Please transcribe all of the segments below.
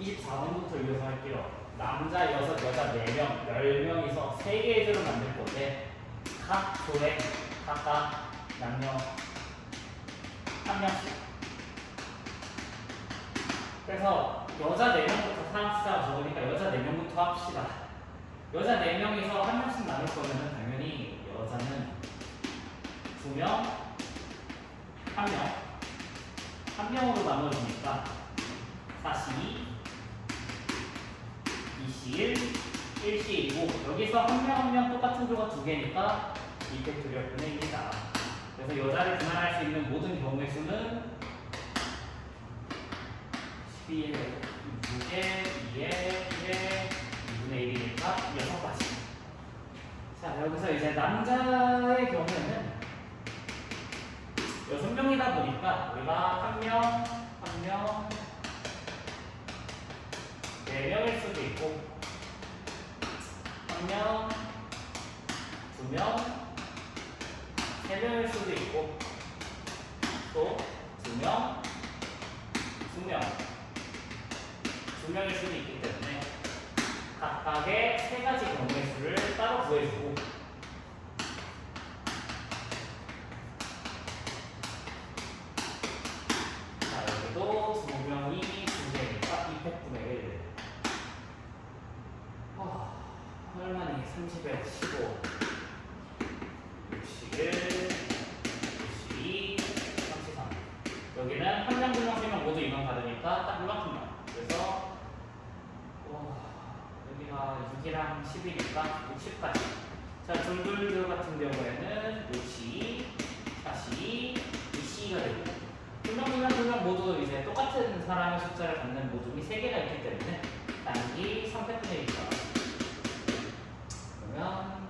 24번부터 이어서 할게요. 남자 6, 여자 4명, 10명이서 3개의 조를 만들 건데 각 조에 각각 남녀 1명씩. 그래서 여자 4명부터 사람 숫자가 적으니까 여자 4명부터 합시다. 여자 4명이서 1명씩 나눌 거면 당연히 여자는 2명, 1명, 1명으로 나눠주니까 4시2, 2시1, 1시2고 여기서 1명 똑같은 조가 2개니까 이펙트리얼 분의 1이다. 그래서 여자를 분할할 수 있는 모든 경우의 수는 12에 6에 2에 1에 2분의 1이니까 6가지. 자, 여기서 이제 남자의 경우에는 6명이다 보니까 우리가 1명, 4명일 수도 있고 1명, 2명, 3명일 수도 있고 또 2명, 2명일 수도 있기 때문에 각각의 3가지 경우의 수를 따로 구해주고 자, 여기도 2명이 2개니까 200분의 1 얼마니? 30에 15 61 62 33 여기는 1명, 2명, 3명 모두 이만 받으니까 딱 이만큼만. 그래서 여기가 6이랑 10이니까 60까지. 자, 줄줄줄 같은 경우에는 6시, 4시, 2시가 되고 2명 모두 이제 똑같은 사람의 숫자를 갖는 모둠이 3개가 있기 때문에 나누기 300분의 1이다. 그러면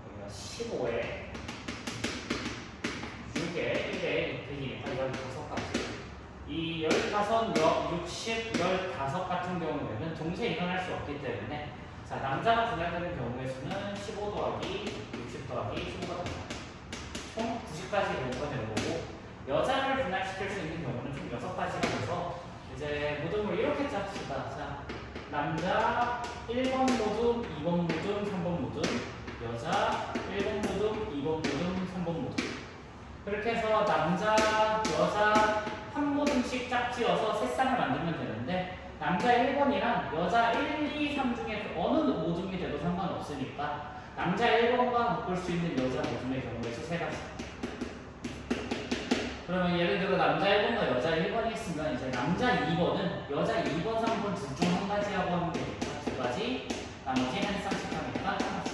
여기가 15에 6에 1에 100이니까 15가지. 이 15, 60, 15 같은 경우에는 동시에 일어날 수 없기 때문에 자, 남자가 분할되는 경우의 수는 15 더하기 60 더하기 15가 됩니다. 총 90가지 경우가 되는 거고 여자를 분할시킬 수 있는 경우는 총 6가지가 돼서 이제 모둠을 이렇게 짭시다. 자, 남자 1번 모둠, 2번 모둠, 3번 모둠, 여자 1번 모둠, 2번 모둠, 3번 모둠. 그렇게 해서 남자, 여자 한 모둠씩 짝지어서 세 쌍을 만들면 되는데 남자 1번이랑 여자 1, 2, 3 중에 어느 모둠이 돼도 상관없으니까 남자 1번과 묶을 수 있는 여자 모둠의 경우에 수 3가지. 그러면 예를 들어 남자 1번과 여자 1번이 있으면 이제 남자 2번은 여자 2번, 3번 둘 중 한 가지라고 하면 되니까 2가지, 나머지 한 쌍씩 하니까 1가지.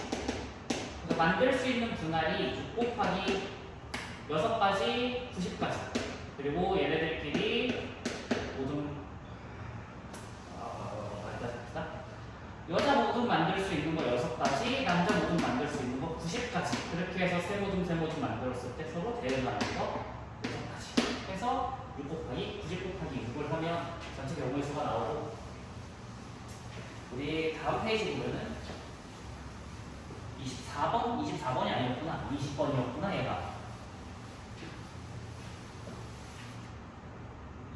그래서 만들 수 있는 분할이 6 곱하기 6가지, 90가지. 그리고 얘네들끼리 모둠 여자 모둠 만들 수 있는 거 6가지, 남자 모둠 만들 수 있는 거 90가지. 그렇게 해서 세 모둠 만들었을 때 서로 대응하는 거 6가지. 해서 6 곱하기 90 곱하기 6을 하면 전체 경우의 수가 나오고 우리 다음 페이지 보면은 24번이 아니었구나. 20번이었구나 얘가.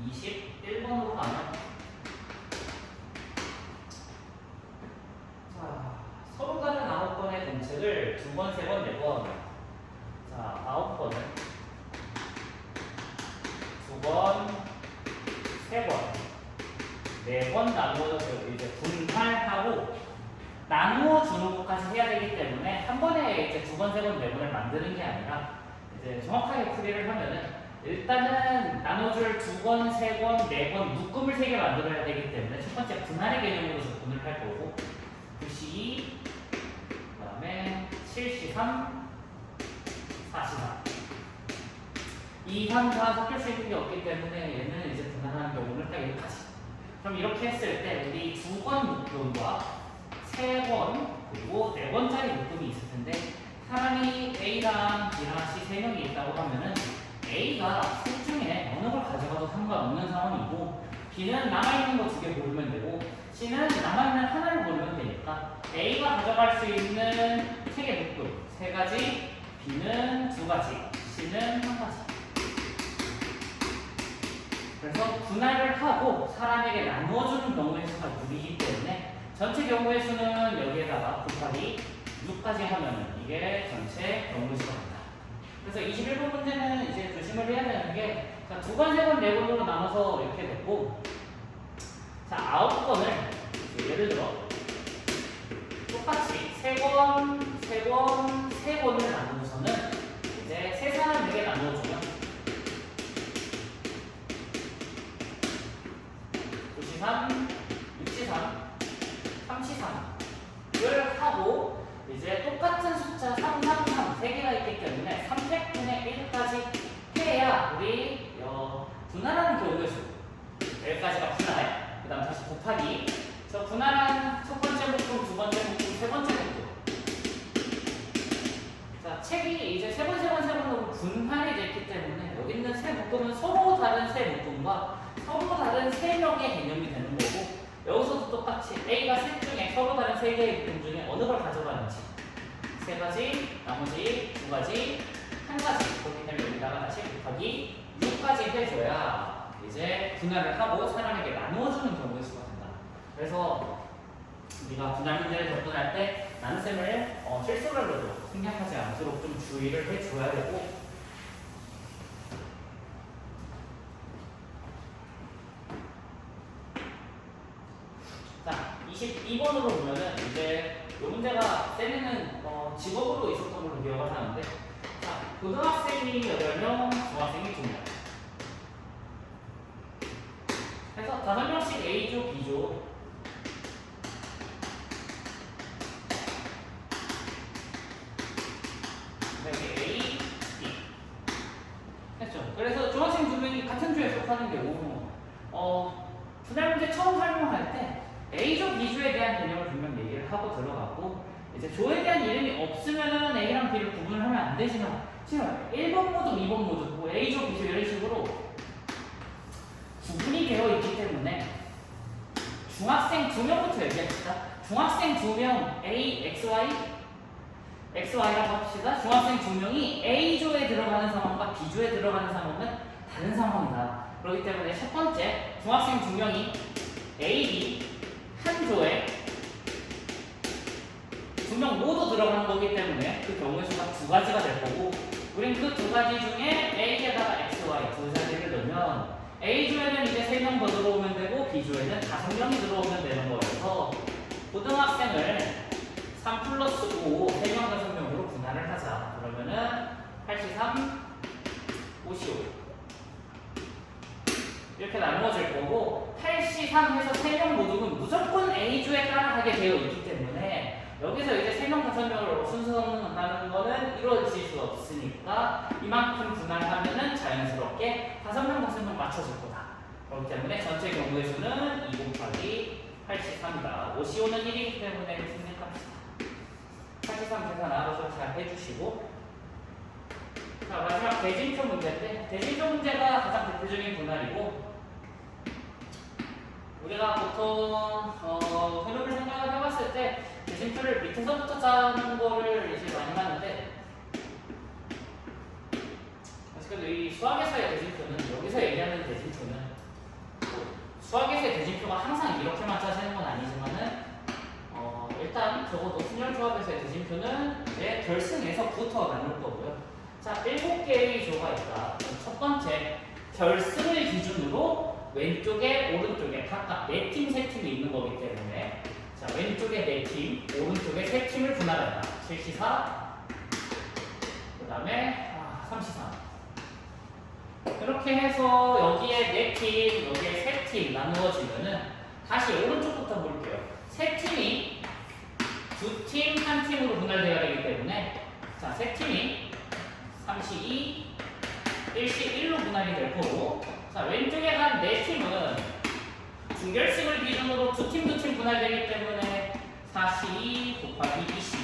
21번으로 가면 자, 서로 다른 9번의 공책을 2번, 3번, 4번 자, 9번은 2번, 3번, 4번 나누어서 이제 분할하고 나누어 주는 것까지 해야 되기 때문에 한 번에 이제 2번, 3번, 4번을 만드는 게 아니라 이제 정확하게 풀이를 하면은 일단은 나눠줄 2번, 3번, 4번 묶음을 3개 만들어야 되기 때문에 첫 번째 분할의 개념으로 접근을 할 거고 9시2 그 다음에 7시3 4시3 2, 3, 4 섞일 수 있는 게 없기 때문에 얘는 이제 분할하는 경우는 딱 여기까지. 그럼 이렇게 했을 때 우리 2번 묶음과 3번 그리고 4번짜리 묶음이 있을 텐데 사람이 A랑 B랑 C 3명이 있다고 하면은 A가 셋 중에 어느 걸 가져가도 상관없는 상황이고 B는 남아있는 거 2개 고르면 되고 C는 남아있는 하나를 고르면 되니까 A가 가져갈 수 있는 3개 묶음 3가지, B는 2가지, C는 1가지. 그래서 분할을 하고 사람에게 나누어주는 경우의 수가 6이기 때문에 전체 경우의 수는 여기에다가 곱하기 6까지 하면 이게 전체 경우의 수가 된다. 그래서 21번 문제는 이제 조심을 해야 되는 게, 자, 2번, 3번, 4번으로 나눠서 이렇게 됐고, 자, 9번을 예를 들어 똑같이 3번, 3번, 3번을 나누고서는 이제 세 사람에게 나누어주면 93, 63, 33을 하고 이제 똑같은 숫자 333 3개가 있기 때문에 300분의 1까지 해야 우리 분할하는 경우의 수 여기까지가 분할, 그 다음 다시 곱하기. 그래서 분할한 첫 번째 묶음, 두 번째 묶음, 세 번째 묶음. 자, 책이 이제 세 번으로 분할이 됐기 때문에 여기 있는 세 묶음은 서로 다른 세 묶음과 서로 다른 세 명의 개념이 되는 거고, 여기서도 똑같이 A가 셋 중에 서로 다른 세 개의 묶음 중에 어느 걸 가져가는지, 세 가지, 나머지 두 가지, 한 가지. 그렇기 때문에 여기다가 다시 곱하기 6까지 해줘야 이제 분할을 하고 사람에게 나누어주는 경우의 수가 된다. 그래서 우리가 분할 문제를 접근할 때 나눗셈을 실수를로도 생략하지 않도록 좀 주의를 해줘야 되고, 자, 22번으로 보면은 이제 이 문제가 쌤에는 직업으로 있었던 걸로 기억을 하는데, 자, 고등학생이 8명, 중학생이 2명. 그래서 5명씩 A조, B조. 여기 A, B. 했죠. 그래서 중학생 2명이 같은 조에 속하는 경우, 분할 문제 처음 설명할 때 A조, B조에 대한 개념을 분명 얘기를 하고 들어갔고, 이제 조에 대한 이름이 없으면은 A랑 B를 구분을 하면 안 되지만, 지금 1번 모두, 2번 모두, 뭐 A조, B조 이런 식으로 구분이 되어 있기 때문에 중학생 2명부터 얘기합시다. 중학생 2명 A, XY, XY라고 합시다. 중학생 2명이 A조에 들어가는 상황과 B조에 들어가는 상황은 다른 상황이다. 그렇기 때문에 첫 번째, 중학생 2명이 A, B 한 조에 2명 모두 들어가는 거기 때문에 그 경우의 수가 2가지가 될 거고, 우린 그 2가지 중에 A에다가 XY 두 자리를 넣으면 A조에는 이제 3명 더 들어오면 되고 B조에는 5명이 들어오면 되는 거여서 고등학생을 3 플러스 5, 3명, 5명으로 분할을 하자. 그러면은 83, 55 이렇게 나누어질 거고, 83 해서 3명 모두는 무조건 A조에 따라가게 되어 있기 때문에 여기서 이제 3명, 5명을 순서 넣는다는 거는 이루어질 수 없으니까 이만큼 분할하면은 자연스럽게 5명, 5명 맞춰질 거다. 그렇기 때문에 전체 경우의 수는 2 곱하기 83이다. 55는 1이기 때문에 생략합시다. 83 계산 알아서 잘 해주시고, 자, 마지막 대진표 문제인데, 대진표 문제가 가장 대표적인 분할이고, 우리가 보통 흐름을 생각을 해봤을 때 대진표를 밑에서부터 짜는 거를 이제 많이 하는데, 그래서 이 수학에서의 대진표는, 여기서 얘기하는 대진표는 수학에서의 대진표가 항상 이렇게만 짜지는 건 아니지만은 일단 적어도 순열 조합에서의 대진표는 이제 결승에서부터 나눌 거고요. 자, 7개의 조가 있다. 첫 번째, 결승을 기준으로 왼쪽에 오른쪽에 각각 4팀, 3팀이 있는 거기 때문에, 자, 왼쪽에 4팀, 오른쪽에 3팀을 분할한다. 7C4, 그 다음에 3C3. 이렇게 해서 여기에 4팀, 여기에 3팀 나누어지면은, 다시 오른쪽부터 볼게요. 3팀이 2팀, 1팀으로 분할되어야 되기 때문에, 자, 3팀이 3C2, 1C1로 분할이 될 거고, 자, 왼쪽에 간 4팀은 중결승을 기준으로 2팀 분할되기 때문에 4C 곱하기 2C.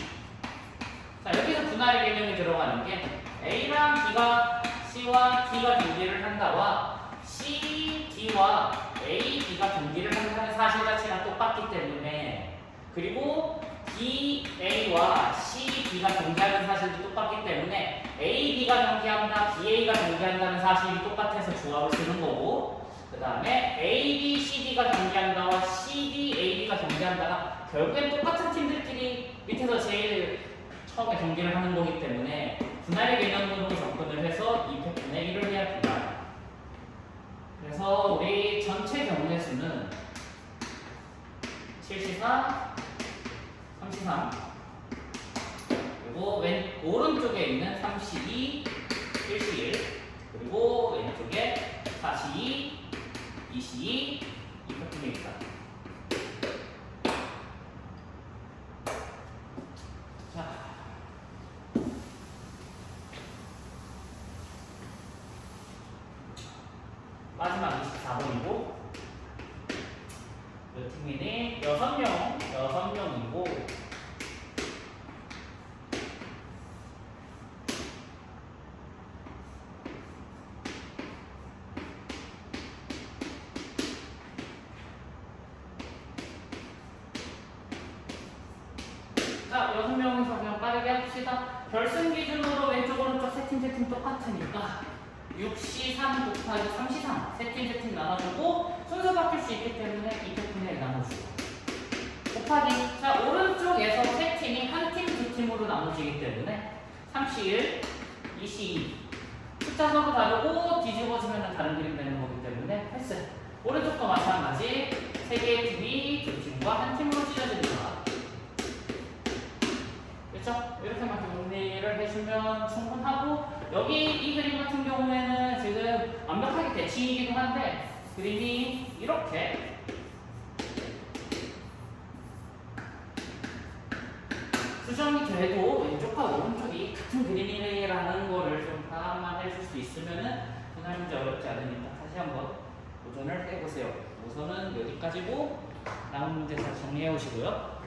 자, 여기서 분할의 개념이 들어가는 게 A랑 B가 C와 D가 경기를 한다와 C, D와 A, B가 경기를 한다는 사실 자체랑 똑같기 때문에, 그리고 D, A와 C, B가 경기하는 사실도 똑같기 때문에 A, B가 경기한다, B, A가 경기한다는 사실이 똑같아서 조합을 쓰는 거고, 그 결국엔 똑같은 팀들끼리 밑에서 제일 처음에 경기를 하는 거기 때문에 분할의 개념으로 접근을 해서 2팩분의 1을 해야 된다. 그래서 우리 전체 경우의 수는 7C4, 3C3 그리고 오른쪽에 있는 3C2, 1C1 그리고 왼쪽에 4C2, 2C2, 2팩분의 1이다. 마지막 24번이고 몇 팀이니? 6명이고 자, 6명이서 그냥 빠르게 합시다. 결승 기준으로 왼쪽 오른쪽 세 팀 똑같으니까 6C3 곱하기 3C3 세 팀 나눠주고 순서 바뀔 수 있기 때문에 2팩분의 1 나눠주고 곱하기 자 오른쪽에서 세 팀이 한 팀, 두 팀으로 나눠지기 때문에 3C1, 2C2 숫자 서로 다르고 뒤집어지면 다른 그림 되는 거기 때문에 패스. 오른쪽도 마찬가지 세 개의 팀이 두 팀과 한 팀으로 찢어집니다. 그렇죠? 이렇게만 정리를 해주면 충분하고 여기 이 그림 같은 경우에는 지금 완벽하게 대칭이기도 한데 그림이 이렇게 수정이 돼도 왼쪽과 오른쪽이 같은 그림이라는 거를 좀 파악만 해줄 수 있으면은 분할 문제 어렵지 않으니까 다시 한번 도전을 해보세요. 우선은 여기까지고 남은 문제 잘 정리해 오시고요.